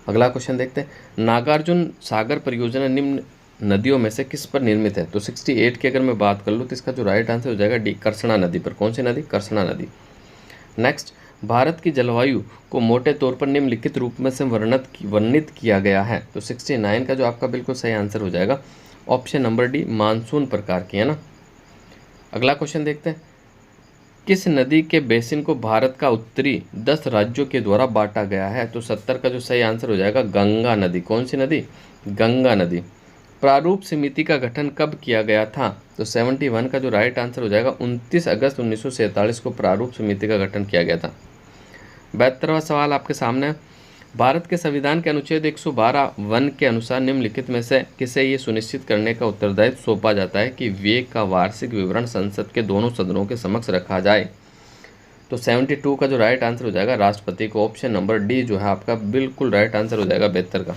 अगला क्वेश्चन देखते हैं। नागार्जुन सागर परियोजना निम्न नदियों में से किस पर निर्मित है? तो 68 की अगर मैं बात कर लूँ तो इसका जो राइट आंसर हो जाएगा डी, कर्षणा नदी पर। कौन सी नदी? कर्षणा नदी। नेक्स्ट, भारत की जलवायु को मोटे तौर पर निम्नलिखित रूप में से वर्णित किया गया है। तो 69 का जो आपका बिल्कुल सही आंसर हो जाएगा ऑप्शन नंबर डी, मानसून प्रकार की, है ना। अगला क्वेश्चन देखते हैं। किस नदी के बेसिन को भारत का उत्तरी 10 राज्यों के द्वारा बांटा गया है? तो 70 का जो सही आंसर हो जाएगा गंगा नदी। कौन सी नदी? गंगा नदी। प्रारूप समिति का गठन कब किया गया था? तो 71 का जो राइट आंसर हो जाएगा 29 अगस्त 1947 को प्रारूप समिति का गठन किया गया था। 72वां सवाल आपके सामने है। भारत के संविधान के अनुच्छेद 112(1) के अनुसार निम्नलिखित में से किसे ये सुनिश्चित करने का उत्तरदायित्व सौंपा जाता है कि व्यय का वार्षिक विवरण संसद के दोनों सदनों के समक्ष रखा जाए? तो 72 का जो राइट आंसर हो जाएगा राष्ट्रपति को, ऑप्शन नंबर डी जो है आपका बिल्कुल राइट आंसर हो जाएगा 72 का।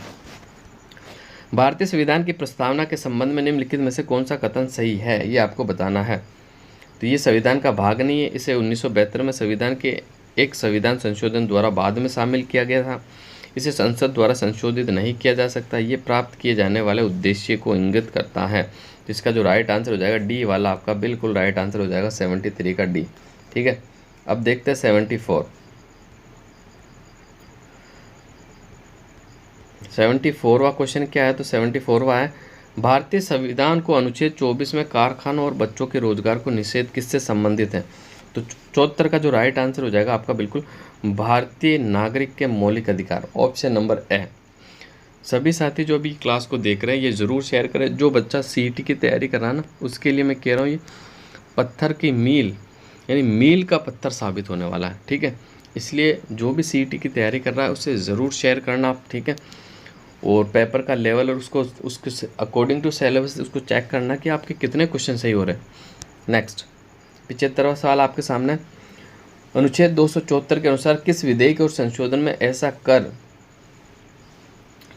भारतीय संविधान की प्रस्तावना के संबंध में निम्नलिखित में से कौन सा कथन सही है, ये आपको बताना है। तो ये संविधान का भाग नहीं है, इसे 1972 में संविधान के एक संविधान संशोधन द्वारा बाद में शामिल किया गया था। इसे संसद द्वारा संशोधित नहीं किया जा सकता, ये प्राप्त किए जाने वाले उद्देश्य को इंगित करता है। जिसका जो राइट आंसर हो जाएगा डी वाला आपका बिल्कुल राइट आंसर हो जाएगा 73 का डी। ठीक है, अब देखते हैं 74वां क्वेश्चन क्या है। तो 74वां है, भारतीय संविधान को अनुच्छेद 24 में कारखानों और बच्चों के रोजगार को निषेध किससे संबंधित है। तो 74 का जो राइट आंसर हो जाएगा आपका बिल्कुल भारतीय नागरिक के मौलिक अधिकार, ऑप्शन नंबर ए। सभी साथी जो अभी क्लास को देख रहे हैं ये ज़रूर शेयर करें। जो बच्चा सीईटी की तैयारी कर रहा है ना, उसके लिए मैं कह रहा हूँ ये पत्थर की मील यानी मील का पत्थर साबित होने वाला है। ठीक है, इसलिए जो भी सीईटी की तैयारी कर रहा है उसे ज़रूर शेयर करना आप। ठीक है, और पेपर का लेवल और उसके अकॉर्डिंग टू सिलेबस उसको चेक करना कि आपके कितने क्वेश्चन सही हो रहे हैं। नेक्स्ट 75वां सवाल आपके सामने, अनुच्छेद 274 के अनुसार किस विधेयक और संशोधन में ऐसा कर।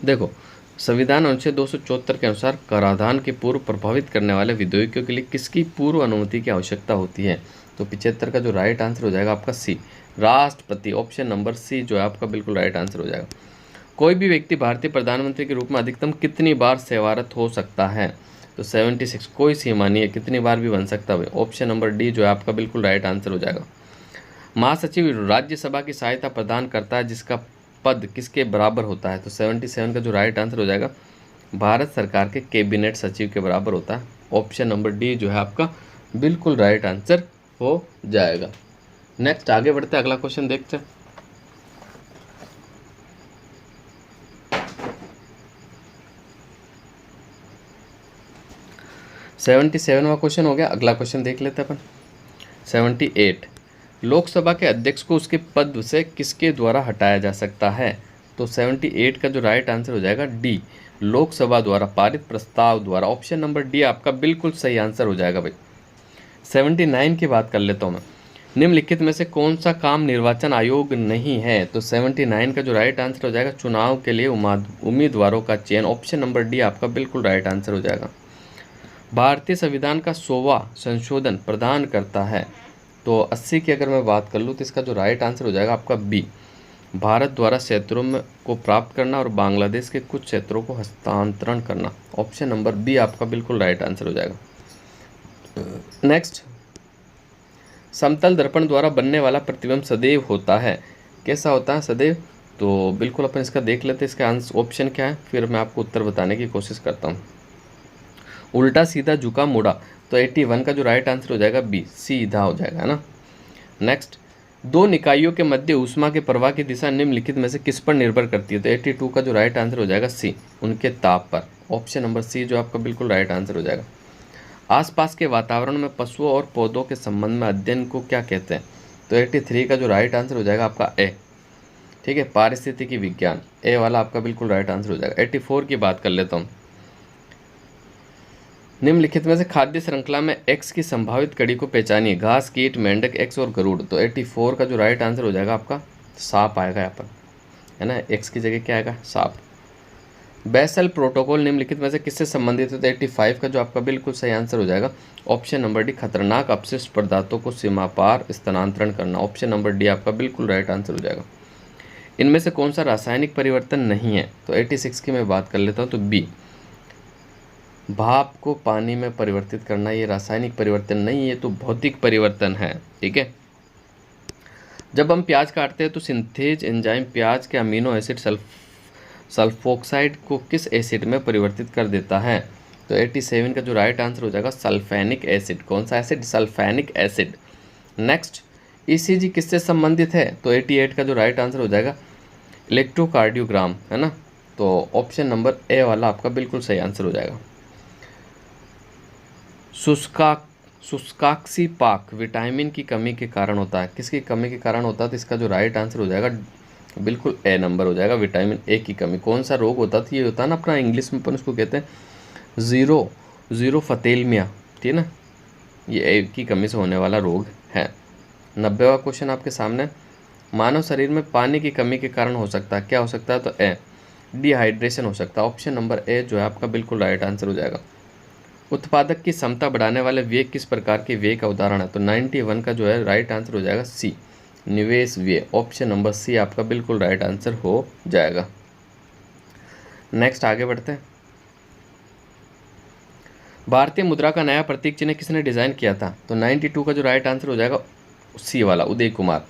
देखो, संविधान अनुच्छेद 274 के अनुसार कराधान के पूर्व प्रभावित करने वाले विधेयकों के लिए किसकी पूर्व अनुमति की आवश्यकता होती है। तो 75 का जो राइट आंसर हो जाएगा आपका सी, राष्ट्रपति, ऑप्शन नंबर सी जो है आपका बिल्कुल राइट आंसर हो जाएगा। कोई भी व्यक्ति भारतीय प्रधानमंत्री के रूप में अधिकतम कितनी बार सेवारत हो सकता है। तो 76, कोई सीमा नहीं है, कितनी बार भी बन सकता है। ऑप्शन नंबर डी जो है आपका बिल्कुल राइट आंसर हो जाएगा। महासचिव राज्यसभा की सहायता प्रदान करता है जिसका पद किसके बराबर होता है। तो 77 का जो राइट आंसर हो जाएगा भारत सरकार के कैबिनेट सचिव के बराबर होता है। ऑप्शन नंबर डी जो है आपका बिल्कुल राइट आंसर हो जाएगा। नेक्स्ट आगे बढ़ते हैं, अगला क्वेश्चन देखते हैं। 77वां क्वेश्चन हो गया। अगला क्वेश्चन देख लेते हैं अपन। 78, लोकसभा के अध्यक्ष को उसके पद से किसके द्वारा हटाया जा सकता है। तो 78 का जो राइट आंसर हो जाएगा डी, लोकसभा द्वारा पारित प्रस्ताव द्वारा। ऑप्शन नंबर डी आपका बिल्कुल सही आंसर हो जाएगा भाई। 79 की बात कर लेता हूँ मैं, निम्नलिखित में से कौन सा काम निर्वाचन आयोग नहीं है। तो 79 का जो राइट आंसर हो जाएगा चुनाव के लिए उम्मीदवारों का चयन। ऑप्शन नंबर डी आपका बिल्कुल राइट आंसर हो जाएगा। भारतीय संविधान का 100वां संशोधन प्रदान करता है। तो 80 की अगर मैं बात कर लूँ तो इसका जो राइट आंसर हो जाएगा आपका बी, भारत द्वारा क्षेत्रों में को प्राप्त करना और बांग्लादेश के कुछ क्षेत्रों को हस्तांतरण करना। ऑप्शन नंबर बी आपका बिल्कुल राइट आंसर हो जाएगा। नेक्स्ट, समतल दर्पण द्वारा बनने वाला प्रतिबिंब सदैव होता है। कैसा होता है सदैव। तो बिल्कुल अपन इसका देख लेते हैं, इसका आंसर ऑप्शन क्या है, फिर मैं आपको उत्तर बताने की कोशिश करता हूँ। उल्टा, सीधा, झुका, मुड़ा। तो 81 का जो राइट आंसर हो जाएगा बी, सीधा हो जाएगा, है ना। नेक्स्ट, दो निकायों के मध्य ऊष्मा के प्रवाह की दिशा निम्नलिखित में से किस पर निर्भर करती है। तो 82 का जो राइट आंसर हो जाएगा सी, उनके ताप पर। ऑप्शन नंबर सी जो आपका बिल्कुल राइट आंसर हो जाएगा। आसपास के वातावरण में पशुओं और पौधों के संबंध में अध्ययन को क्या कहते हैं। तो 83 का जो राइट आंसर हो जाएगा आपका ए, ठीक है, पारिस्थितिकी विज्ञान। ए वाला आपका बिल्कुल राइट आंसर हो जाएगा। 84 की बात कर लेता हूँ, निम्नलिखित में से खाद्य श्रृंखला में एक्स की संभावित कड़ी को पहचानिए। घास, कीट, मेंढक, एक्स और गरुड़। तो 84 का जो राइट आंसर हो जाएगा आपका सांप आएगा यहाँ पर, है ना। एक्स की जगह क्या आएगा, सांप। बेसल प्रोटोकॉल निम्नलिखित में से किससे संबंधित है। तो 85 का जो आपका बिल्कुल सही आंसर हो जाएगा ऑप्शन नंबर डी, खतरनाक अपशिष्ट पदार्थों को सीमा पार स्थानांतरण करना। ऑप्शन नंबर डी आपका बिल्कुल राइट आंसर हो जाएगा। इनमें से कौन सा रासायनिक परिवर्तन नहीं है। तो 86 की मैं बात कर लेता हूँ, तो बी, भाप को पानी में परिवर्तित करना। ये रासायनिक परिवर्तन नहीं, ये तो भौतिक परिवर्तन है, ठीक है। जब हम प्याज काटते हैं तो सिंथेज एंजाइम प्याज के अमीनो एसिड सल्फोक्साइड को किस एसिड में परिवर्तित कर देता है। तो 87 का जो राइट आंसर हो जाएगा सल्फेनिक एसिड। कौन सा acid, sulphenic acid. Next, ECG किससे संबंधित है। तो 88 का जो राइट आंसर हो जाएगा इलेक्ट्रोकार्डियोग्राम, है ना। तो ऑप्शन नंबर ए वाला आपका बिल्कुल सही आंसर हो जाएगा। शुष्काक्सीपाक विटामिन की कमी के कारण होता है। किसकी कमी के कारण होता है। तो इसका जो राइट आंसर हो जाएगा बिल्कुल ए नंबर हो जाएगा, विटामिन ए की कमी। कौन सा रोग होता था, ये होता है ना अपना इंग्लिश में अपन उसको कहते हैं ज़ीरोफथेलमिया, ठीक है ना। ये ए की कमी से होने वाला रोग है। 90वां क्वेश्चन आपके सामने, मानव शरीर में पानी की कमी के कारण हो सकता है, क्या हो सकता है। तो ए, डिहाइड्रेशन हो सकता है। ऑप्शन नंबर ए जो है आपका बिल्कुल राइट आंसर हो जाएगा। उत्पादक की क्षमता बढ़ाने वाले वेग किस प्रकार के वेग का उदाहरण है। तो 91 का जो है राइट आंसर हो जाएगा सी, निवेश व्यय, ऑप्शन नंबर सी आपका बिल्कुल राइट आंसर हो जाएगा। नेक्स्ट आगे बढ़ते हैं। भारतीय मुद्रा का नया प्रतीक चिन्ह किसने डिजाइन किया था? तो 92 का जो राइट आंसर हो जाएगा सी वाला, उदय कुमार।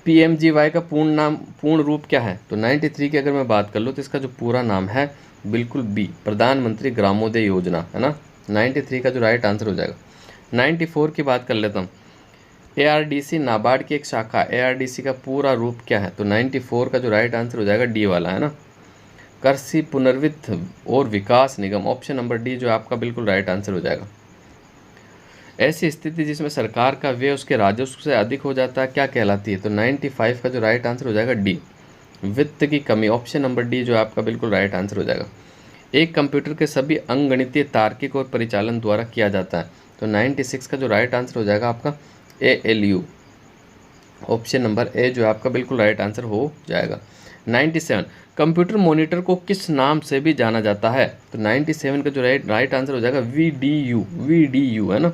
पीएमजीवाई का पूर्ण रूप क्या है? तो 93 की अगर मैं बात कर लूँ तो इसका जो पूरा नाम है बिल्कुल बी, प्रधानमंत्री ग्रामोदय योजना, है ना। 93 का जो राइट आंसर हो जाएगा। 94 की बात कर लेता हूँ। एआरडीसी नाबार्ड की एक शाखा, एआरडीसी का पूरा रूप क्या है? तो 94 का जो राइट आंसर हो जाएगा डी वाला, है ना। कृषि पुनर्वित्त और विकास निगम, ऑप्शन नंबर डी जो आपका बिल्कुल राइट आंसर हो जाएगा। ऐसी स्थिति जिसमें सरकार का व्यय उसके राजस्व से अधिक हो जाता है क्या कहलाती है? तो 95 का जो राइट आंसर हो जाएगा डी, वित्त की कमी, ऑप्शन नंबर डी जो आपका बिल्कुल राइट आंसर हो जाएगा। एक कंप्यूटर के सभी अंकगणितीय तार्किक और परिचालन द्वारा किया जाता है। तो 96 का जो राइट आंसर हो जाएगा आपका ALU, ऑप्शन नंबर ए जो आपका बिल्कुल राइट आंसर हो जाएगा। 97 कंप्यूटर मॉनिटर को किस नाम से भी जाना जाता है? तो 97 का जो राइट आंसर हो जाएगा VDU, है ना,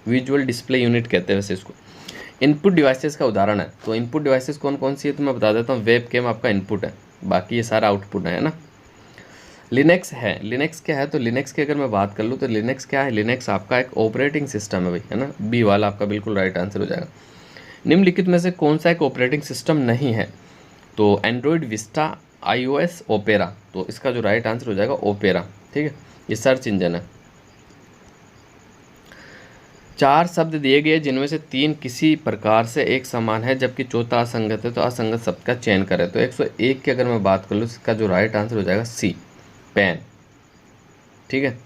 विजुअल डिस्प्ले यूनिट कहते हैं वैसे इसको। इनपुट डिवाइसेस का उदाहरण है, तो इनपुट डिवाइसेस कौन कौन सी है तो मैं बता देता हूँ। वेब कैम आपका इनपुट है, बाकी ये सारा आउटपुट है ना। लिनक्स है, लिनक्स क्या है? तो लिनक्स की अगर मैं बात कर लूँ तो लिनक्स क्या है? लिनक्स आपका एक ऑपरेटिंग सिस्टम है भाई, है ना। बी वाला आपका बिल्कुल राइट आंसर हो जाएगा। निम्नलिखित में से कौन सा एक ऑपरेटिंग सिस्टम नहीं है? तो एंड्रॉयड, विस्टा, iOS, ओपेरा। तो इसका जो राइट आंसर हो जाएगा ओपेरा, ठीक है, ये सर्च इंजन है। 4 शब्द दिए गए जिनमें से 3 किसी प्रकार से एक समान है जबकि चौथा असंगत है, तो असंगत शब्द का चयन करें। तो 101 की अगर मैं बात कर लूँ इसका जो राइट आंसर हो जाएगा सी, पेन, ठीक है।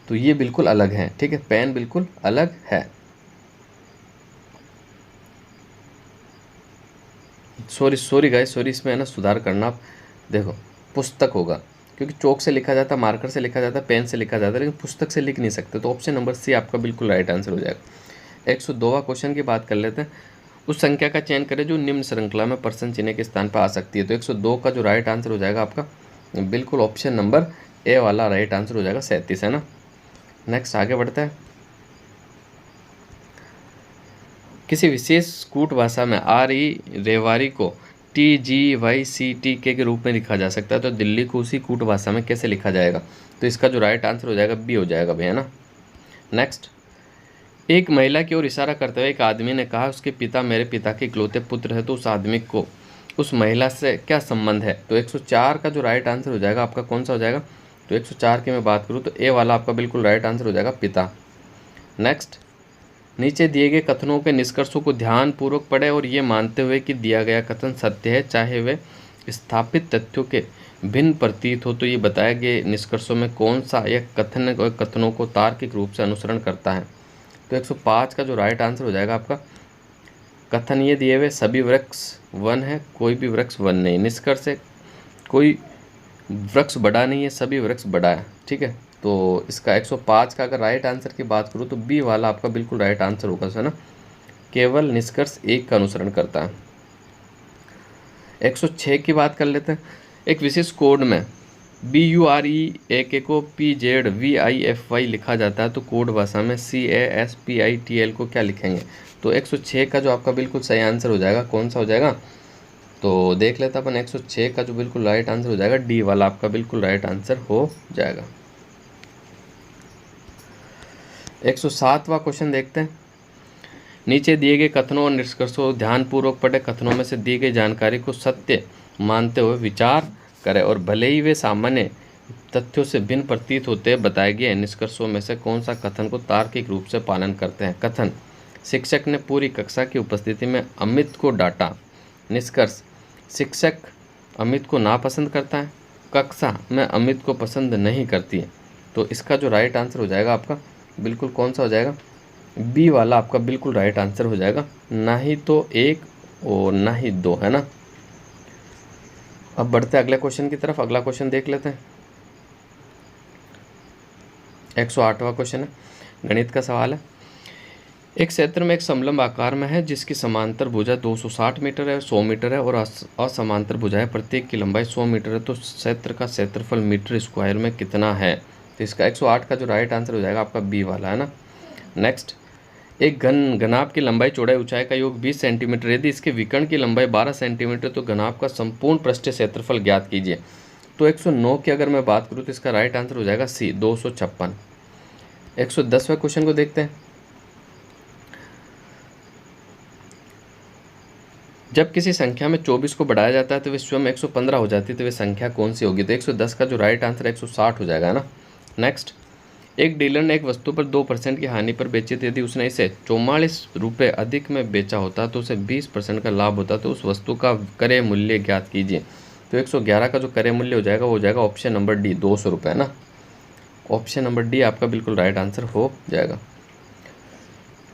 तो ये बिल्कुल अलग है, ठीक है, पेन बिल्कुल अलग है। सॉरी गाइस, सॉरी, इसमें है ना सुधार करना। आप देखो, पुस्तक होगा क्योंकि चौक से लिखा जाता है, मार्कर से लिखा जाता है, पेन से लिखा जाता है, लेकिन पुस्तक से लिख नहीं सकते। तो ऑप्शन नंबर सी आपका बिल्कुल राइट आंसर हो जाएगा। 102वां क्वेश्चन की बात कर लेते हैं। उस संख्या का चयन करें जो निम्न श्रृंखला में प्रश्न चिन्ह के स्थान पर आ सकती है। तो 102 का जो राइट आंसर हो जाएगा आपका बिल्कुल ऑप्शन नंबर ए वाला राइट आंसर हो जाएगा, 37, है ना। नेक्स्ट आगे बढ़ते हैं। किसी विशेष कूट भाषा में रेवाड़ी को TGYCT के रूप में लिखा जा सकता है, तो दिल्ली को उसी कूट भाषा में कैसे लिखा जाएगा? तो इसका जो राइट आंसर हो जाएगा बी हो जाएगा भैया ना। नेक्स्ट, एक महिला की ओर इशारा करते हुए एक आदमी ने कहा उसके पिता मेरे पिता के इकलौते पुत्र है, तो उस आदमी को उस महिला से क्या संबंध है? तो 104 का जो राइट आंसर हो जाएगा आपका कौन सा हो जाएगा? तो 104 की मैं बात करूँ तो ए वाला आपका बिल्कुल राइट आंसर हो जाएगा, पिता। नेक्स्ट, नीचे दिए गए कथनों के निष्कर्षों को ध्यानपूर्वक पढ़ें और ये मानते हुए कि दिया गया कथन सत्य है चाहे वे स्थापित तथ्यों के भिन्न प्रतीत हो। तो ये बताए गए निष्कर्षों में कौन सा यह कथनों को तार्किक रूप से अनुसरण करता है? तो 105 का जो राइट आंसर हो जाएगा आपका, कथन ये दिए हुए सभी वृक्ष वन है, कोई भी वृक्ष वन नहीं। निष्कर्ष है कोई वृक्ष बड़ा नहीं है, सभी वृक्ष बड़ा है, ठीक है। तो इसका 105 का अगर राइट आंसर की बात करूँ तो बी वाला आपका बिल्कुल राइट आंसर होगा, है ना, केवल निष्कर्ष एक का अनुसरण करता है। 106 की बात कर लेते हैं। एक विशेष कोड में BUREAK को PZVIFY लिखा जाता है, तो कोड भाषा में CASPITL को क्या लिखेंगे? तो 106 का जो आपका बिल्कुल सही आंसर हो जाएगा कौन सा हो जाएगा? तो देख लेते अपन, 106 का जो बिल्कुल राइट आंसर हो जाएगा डी वाला आपका बिल्कुल राइट आंसर हो जाएगा। 107वां क्वेश्चन देखते हैं। नीचे दिए गए कथनों और निष्कर्षों को ध्यानपूर्वक पढ़े। कथनों में से दी गई जानकारी को सत्य मानते हुए विचार करें और भले ही वे सामान्य तथ्यों से भिन्न प्रतीत होते हैं, बताए गए निष्कर्षों में से कौन सा कथन को तार्किक रूप से पालन करते हैं? कथन, शिक्षक ने पूरी कक्षा की उपस्थिति में अमित को डांटा। निष्कर्ष, शिक्षक अमित को नापसंद करता है, कक्षा में अमित को पसंद नहीं करती है। तो इसका जो राइट आंसर हो जाएगा आपका बिल्कुल कौन सा हो जाएगा? बी वाला आपका बिल्कुल राइट आंसर हो जाएगा, ना ही तो 1 और ना ही 2, है ना। अब बढ़ते हैं अगले क्वेश्चन की तरफ। अगला क्वेश्चन देख लेते हैं। 108वां क्वेश्चन है, गणित का सवाल है। एक क्षेत्र में एक समलंब आकार में है जिसकी समांतर भुजा 260 मीटर है, 100 मीटर है और असमांतर भुजाएं प्रत्येक की लंबाई 100 मीटर है, तो क्षेत्र का क्षेत्रफल मीटर स्क्वायर में कितना है? तो इसका 108 का जो राइट आंसर हो जाएगा आपका बी वाला, है ना। नेक्स्ट, एक घनाभ की लंबाई चौड़ाई ऊंचाई का योग 20 सेंटीमीटर, यदि इसके विकर्ण की लंबाई 12 सेंटीमीटर तो घनाभ का संपूर्ण पृष्ठीय क्षेत्रफल ज्ञात कीजिए। तो 109 की अगर मैं बात करूँ तो इसका राइट आंसर हो जाएगा सी 256। 110वें क्वेश्चन को देखते हैं। जब किसी संख्या में 24 को बढ़ाया जाता है तो वे स्वयं 115 हो जाती है, तो वे संख्या कौन सी होगी? तो 110 का जो राइट आंसर 160 हो जाएगा ना। नेक्स्ट, एक डीलर ने एक वस्तु पर 2% की हानि पर बेची थी, यदि उसने इसे 44 रुपये अधिक में बेचा होता तो उसे 20% का लाभ होता, तो उस वस्तु का क्रय मूल्य ज्ञात कीजिए। तो 111 का जो क्रय मूल्य हो जाएगा वो हो जाएगा ऑप्शन नंबर डी 200 रुपये ना। ऑप्शन नंबर डी आपका बिल्कुल राइट आंसर हो जाएगा।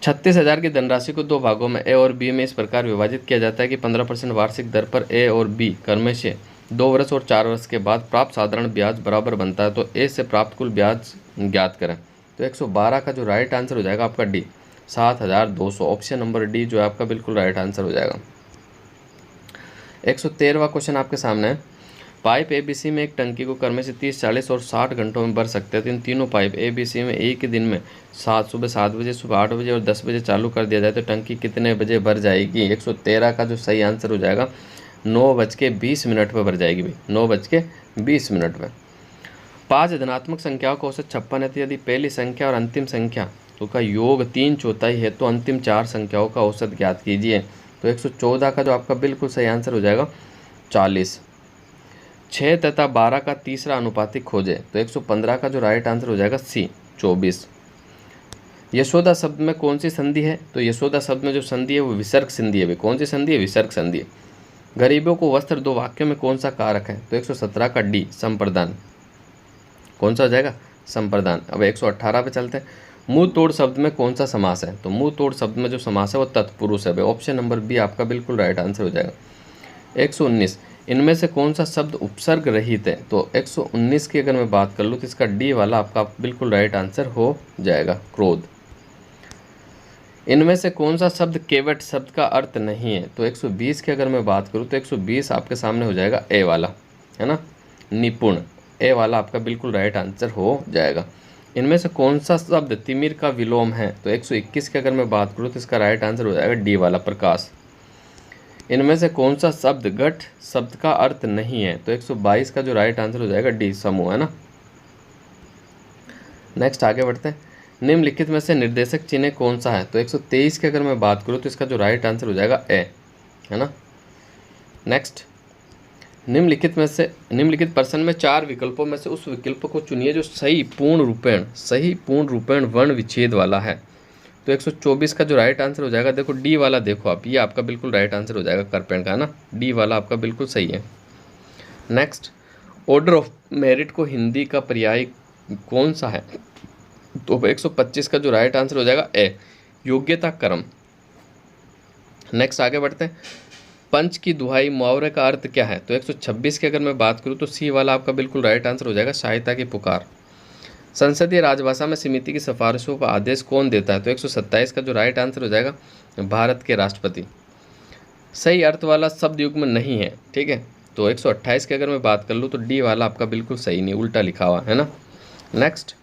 36,000 की धनराशि को दो भागों में ए और बी में इस प्रकार विभाजित किया जाता है कि 15% वार्षिक दर पर ए और बी क्रमश से 2 वर्ष और 4 वर्ष के बाद प्राप्त साधारण ब्याज बराबर बनता है, तो ए से प्राप्त कुल ब्याज ज्ञात करें। तो 112 का जो राइट आंसर हो जाएगा आपका डी 7,200। ऑप्शन नंबर डी जो है आपका बिल्कुल राइट आंसर हो जाएगा। 113वां क्वेश्चन आपके सामने है। पाइप एबीसी में एक टंकी को क्रम से 30, 40 और 60 घंटों में भर सकते हैं, तो इन तीनों पाइप एबीसी में एक ही दिन में सुबह 7 बजे, सुबह 8 बजे और 10 बजे चालू कर दिया जाए तो टंकी कितने बजे भर जाएगी? 113 का जो सही आंसर हो जाएगा 9:20 पर भर जाएगी भाई, 9:20 पर। 5 धनात्मक संख्याओं का औसत 56 है, तो यदि पहली संख्या और अंतिम संख्या तो का योग 3/4 है तो अंतिम 4 संख्याओं का औसत ज्ञात कीजिए। तो 114 का जो आपका बिल्कुल सही आंसर हो जाएगा 40। 6 तथा 12 का तीसरा अनुपातिक खोजे, तो 115 का जो राइट आंसर हो जाएगा सी 24। यशोदा शब्द में कौन सी संधि है? तो यशोदा शब्द में जो संधि है वो विसर्ग संधि है। कौन सी संधि है? विसर्ग संधि है। गरीबों को वस्त्र दो वाक्यों में कौन सा कारक है? तो 117 का डी संप्रदान। कौन सा हो जाएगा? संप्रदान। अब 118 पे चलते हैं। मुंह तोड़ शब्द में कौन सा समास है? तो मुंह तोड़ शब्द में जो समास है वो तत्पुरुष है। ऑप्शन नंबर बी आपका बिल्कुल राइट आंसर हो जाएगा। 119, इनमें से कौन सा शब्द उपसर्ग रहित है? तो 119 की अगर मैं बात कर लूँ तो इसका डी वाला आपका बिल्कुल राइट आंसर हो जाएगा, क्रोध। इनमें से कौन सा शब्द केवट शब्द का अर्थ नहीं है? तो 120 की अगर मैं बात करूँ तो 120 आपके सामने हो जाएगा ए वाला, है ना, निपुण। ए वाला आपका बिल्कुल राइट आंसर हो जाएगा। इनमें से कौन सा शब्द तिमिर का विलोम है? तो 121 की अगर मैं बात करूँ तो इसका राइट आंसर हो जाएगा डी वाला, प्रकाश। इनमें से कौन सा शब्द घट शब्द का अर्थ नहीं है? तो 122 का जो राइट आंसर हो जाएगा डी समूह, है ना। नेक्स्ट आगे बढ़ते हैं। निम्नलिखित में से निर्देशक चिन्ह कौन सा है? तो 123 की अगर मैं बात करूँ तो इसका जो राइट आंसर हो जाएगा ए, है ना। नेक्स्ट, निम्नलिखित प्रश्न में 4 विकल्पों में से उस विकल्प को चुनिए जो सही पूर्ण रूपेण वर्ण विच्छेद वाला है। तो 124 का जो राइट आंसर हो जाएगा, देखो डी वाला, देखो आप, ये आपका बिल्कुल राइट आंसर हो जाएगा करपेंड का, ना। डी वाला आपका बिल्कुल सही है। नेक्स्ट, ऑर्डर ऑफ मेरिट को हिंदी का पर्याय कौन सा है? तो 125 का जो राइट आंसर हो जाएगा ए, योग्यता क्रम। नेक्स्ट आगे बढ़ते हैं। पंच की दुहाई मुहावरे का अर्थ क्या है? तो 126 की अगर मैं बात करूँ तो सी वाला आपका बिल्कुल राइट आंसर हो जाएगा, सहायता की पुकार। संसदीय राजभाषा में समिति की सिफारिशों का आदेश कौन देता है? तो 127 का जो राइट आंसर हो जाएगा भारत के राष्ट्रपति। सही अर्थ वाला शब्द युग्म नहीं है, ठीक है। तो 128 की अगर मैं बात कर लूँ तो डी वाला आपका बिल्कुल सही नहीं, उल्टा लिखा हुआ है ना। नेक्स्ट,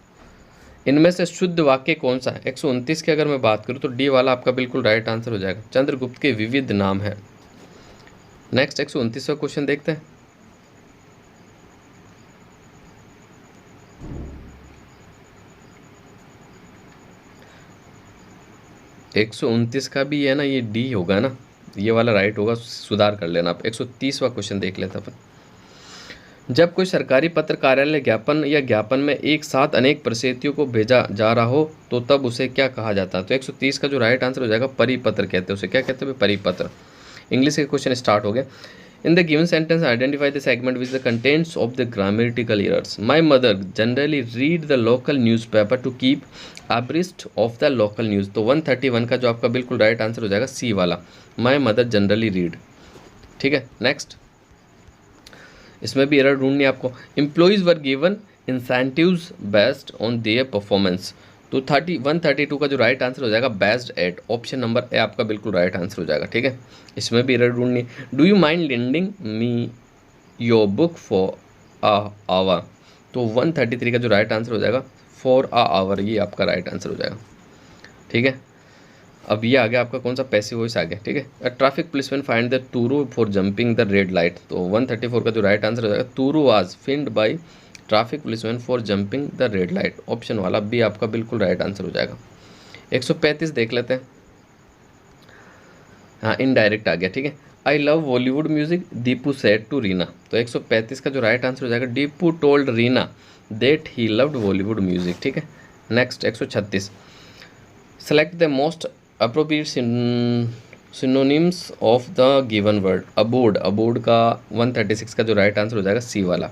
इनमें से शुद्ध वाक्य कौन सा है? 129 की अगर मैं बात करूँ तो डी वाला आपका बिल्कुल राइट आंसर हो जाएगा, चंद्रगुप्त के विविध नाम है। नेक्स्ट 129वां क्वेश्चन देखते हैं। एक 129 का भी है ना, ये डी होगा ना, ये वाला राइट होगा, सुधार कर लेना आप। 130वां क्वेश्चन देख लेते अपन। जब कोई सरकारी पत्र कार्यालय ज्ञापन या ज्ञापन में एक साथ अनेक प्रसिद्धियों को भेजा जा रहा हो तो तब उसे क्या कहा जाता है? तो 130 का जो राइट आंसर हो जाएगा परिपत्र कहते हैं उसे। क्या कहते हैं? परिपत्र। इंग्लिश के क्वेश्चन स्टार्ट हो गए। In the given sentence, identify the segment which the contents of the grammatical errors. My mother generally read the local newspaper to keep abreast of the local news. तो 131 का जो आपका बिल्कुल right answer हो जाएगा सी वाला, My mother generally read। ठीक है। नेक्स्ट, इसमें भी एरर ढूंढनी है आपको। Employees were given incentives based on their performance। तो 132 का जो राइट आंसर हो जाएगा based eight, option number A आपका बिल्कुल राइट आंसर हो जाएगा, ठीक है। इसमें भी एरर ढूंढनी। Do you mind lending me your book for a hour? तो 133 का जो राइट आंसर हो जाएगा फॉर अ आवर, ये आपका राइट आंसर हो जाएगा, ठीक है। अब ये आ गया आपका कौन सा, पैसिव वॉइस आ गया, ठीक है। Traffic policeman fined the Turu for jumping the red light, तो 134 का जो राइट आंसर हो जाएगा, Turu was fined by traffic policeman for jumping the red light, option वाला बी आपका बिल्कुल राइट आंसर हो जाएगा। 135 देख लेते हैं। हाँ, इनडायरेक्ट आ गया, ठीक है। I love Bollywood music, Deepu said to Reena, तो 135 का जो राइट आंसर हो जाएगा, Deepu told Reena that he loved Bollywood music, ठीक है। Next 136, select the most appropriate synonyms of the given word, aboard, aboard का 136 का जो राइट आंसर हो जाएगा सी वाला,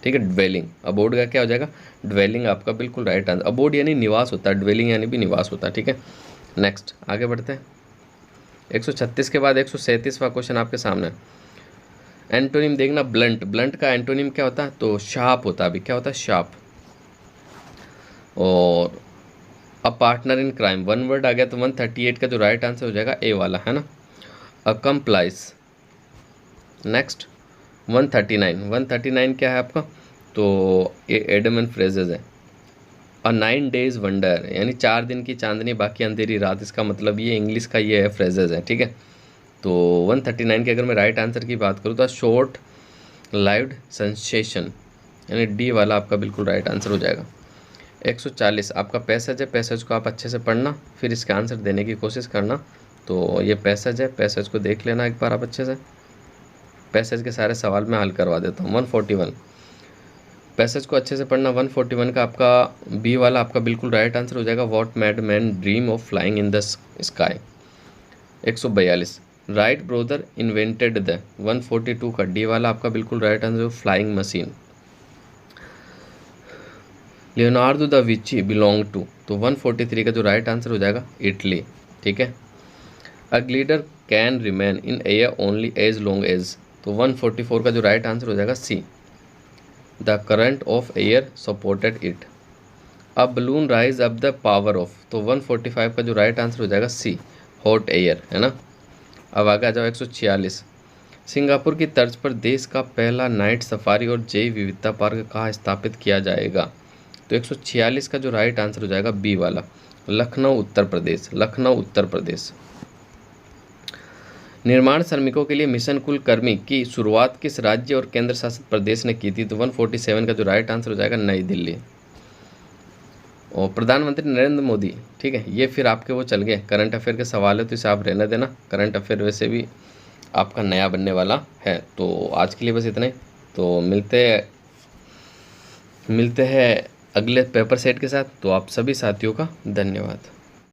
ठीक है। ड्वेलिंग, अबोर्ड का क्या हो जाएगा, ड्वेलिंग आपका बिल्कुल राइट आंसर, अबोर्ड यानी निवास होता है, ड्वेलिंग यानी भी निवास होता है, ठीक है। नेक्स्ट आगे बढ़ते हैं। 136 के बाद 137वां क्वेश्चन आपके सामने। एंटोनिम देखना, ब्लंट, ब्लंट का एंटोनिम क्या होता है, तो शार्प होता है, अभी क्या होता है, शार्प। और a partner in crime, one word आ गया, तो 138 का जो राइट आंसर हो जाएगा ए वाला, है ना। अकम्प्लाइज। नेक्स्ट 139 क्या है आपका, तो ये एडम एंड फ्रेजेज है। अ 9 days वंडर, यानी 4 दिन की चांदनी बाकी अंधेरी रात, इसका मतलब ये इंग्लिश का ये है, फ्रेजेज है, ठीक है। तो 139 के अगर मैं राइट आंसर की बात करूँ तो शॉर्ट लाइव्ड सेंसेशन, यानी डी वाला आपका बिल्कुल राइट आंसर हो जाएगा। 140 आपका पैसेज है, पैसेज को आप अच्छे से पढ़ना, फिर इसका आंसर देने की कोशिश करना। तो ये पैसेज है, पैसेज को देख लेना एक बार आप अच्छे से, पैसेज के सारे सवाल मैं हल करवा देता हूँ। 141 पैसेज को अच्छे से पढ़ना। 141 का आपका बी वाला आपका बिल्कुल राइट आंसर हो जाएगा, what made man dream of flying in the sky. 142 Wright brother invented the, 142 का डी वाला आपका बिल्कुल right answer, flying machine. Leonardo da Vinci belong to, तो 143 का जो राइट आंसर हो जाएगा, इटली, ठीक है। A glider can remain in air only as long as, तो 144 का जो राइट आंसर हो जाएगा C, the current of air supported it. A balloon rise up the power of, तो 145 का जो राइट आंसर हो जाएगा सी, हॉट एयर, है ना। अब आगे आ जाओ 146, सिंगापुर की तर्ज पर देश का पहला नाइट सफारी और जैव विविधता पार्क कहाँ स्थापित किया जाएगा, तो 146 का जो राइट आंसर हो जाएगा बी वाला, लखनऊ उत्तर प्रदेश, लखनऊ उत्तर प्रदेश। निर्माण श्रमिकों के लिए मिशन कुलकर्मी की शुरुआत किस राज्य और केंद्र शासित प्रदेश ने की थी, तो 147 का जो राइट आंसर हो जाएगा नई दिल्ली। और प्रधानमंत्री नरेंद्र मोदी, ठीक है, ये फिर आपके वो चल गए करंट अफेयर के सवाल है, तो इसे आप रहने देना, करंट अफेयर वैसे भी आपका नया बनने वाला है। तो आज के लिए बस इतना ही, तो मिलते हैं अगले पेपर सेट के साथ। तो आप सभी साथियों का धन्यवाद।